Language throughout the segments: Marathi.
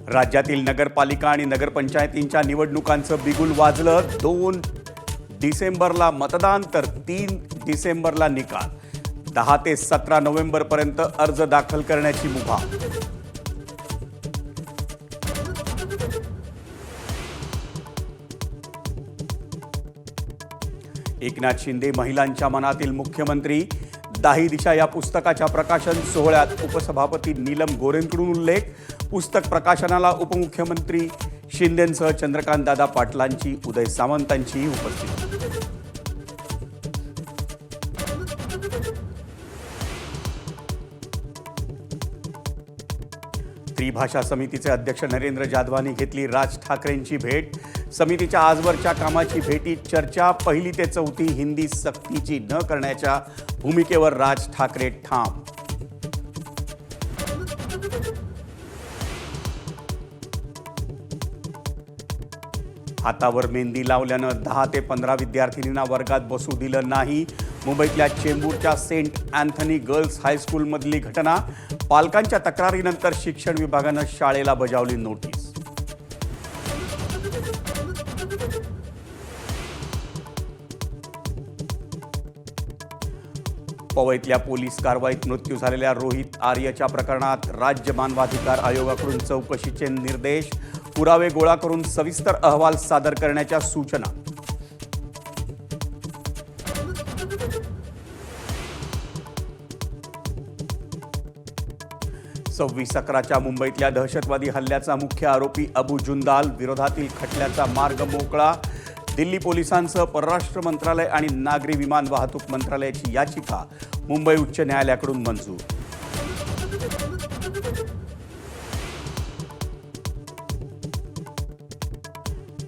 राज्यातील नगरपालिका आणि नगरपंचायतींच्या निवडणुकांचं बिगुल वाजलं। 2 डिसेंबरला मतदान तर 3 डिसेंबरला निकाल। 10 ते 17 नोव्हेंबरपर्यंत अर्ज दाखल करण्याची मुभा। एकनाथ शिंदे महिलांच्या मनातील मुख्यमंत्री। 10 दिशा या पुस्तकाच्या प्रकाशन सोहळ्यात उपसभापती नीलम गोरेंकडून उल्लेख। पुस्तक प्रकाशनाला उपमुख्यमंत्री शिंदेंसह चंद्रकांतदादा पाटलांची, उदय सामंतांची उपस्थिती। त्रिभाषा समितीचे अध्यक्ष नरेंद्र जाधवांनी घेतली राज ठाकरेंची भेट। समितीच्या आजवरच्या कामाची भेटीत चर्चा। 1ली ते 4थी हिंदी सक्तीची न करण्याच्या भूमिकेवर राज ठाकरे ठाम। हातावर मेहंदी लावल्यानं 10 ते 15 विद्यार्थिनींना वर्गात बसू दिलं नाही। मुंबईतल्या चेंबूरच्या सेंट अँथनी गर्ल्स हायस्कूलमधली घटना। पालकांच्या तक्रारीनंतर शिक्षण विभागानं शाळेला बजावली नोटीस। पवईतल्या पोलीस कारवाईत मृत्यू झालेल्या रोहित आर्यच्या प्रकरणात राज्य मानवाधिकार आयोगाकडून चौकशीचे निर्देश। पुरावे गोळा करून सविस्तर अहवाल सादर करण्याच्या सूचना। 26/11च्या मुंबईतल्या दहशतवादी हल्ल्याचा मुख्य आरोपी अबू जुंदाल विरोधातील खटल्याचा मार्ग मोकळा। दिल्ली पोलिसांसह परराष्ट्र मंत्रालय आणि नागरी विमान वाहतूक मंत्रालयाची याचिका मुंबई उच्च न्यायालयाकडून मंजूर।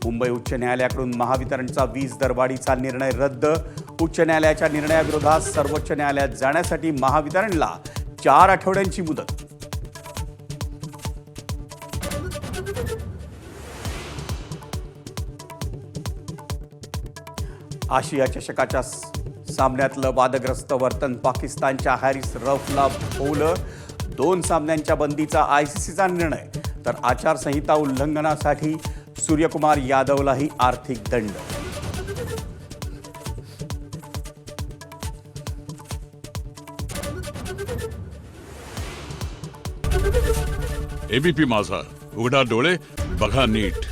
मुंबई उच्च न्यायालयाकडून महावितरणचा वीज दरवाढीचा निर्णय रद्द। उच्च न्यायालयाच्या निर्णयाविरोधात सर्वोच्च न्यायालयात जाण्यासाठी महावितरणला 4 आठवड्यांची मुदत। आशिया चषकाच्या सामन्यातलं वादग्रस्त वर्तन पाकिस्तानच्या हॅरिस रऊफला भोवलं। 2 सामन्यांच्या बंदीचा आयसीसीचा निर्णय, तर आचारसंहिता उल्लंघनासाठी सूर्यकुमार यादवलाही आर्थिक दंड। एबीपी माझा, उघडा डोळे बघा नीट।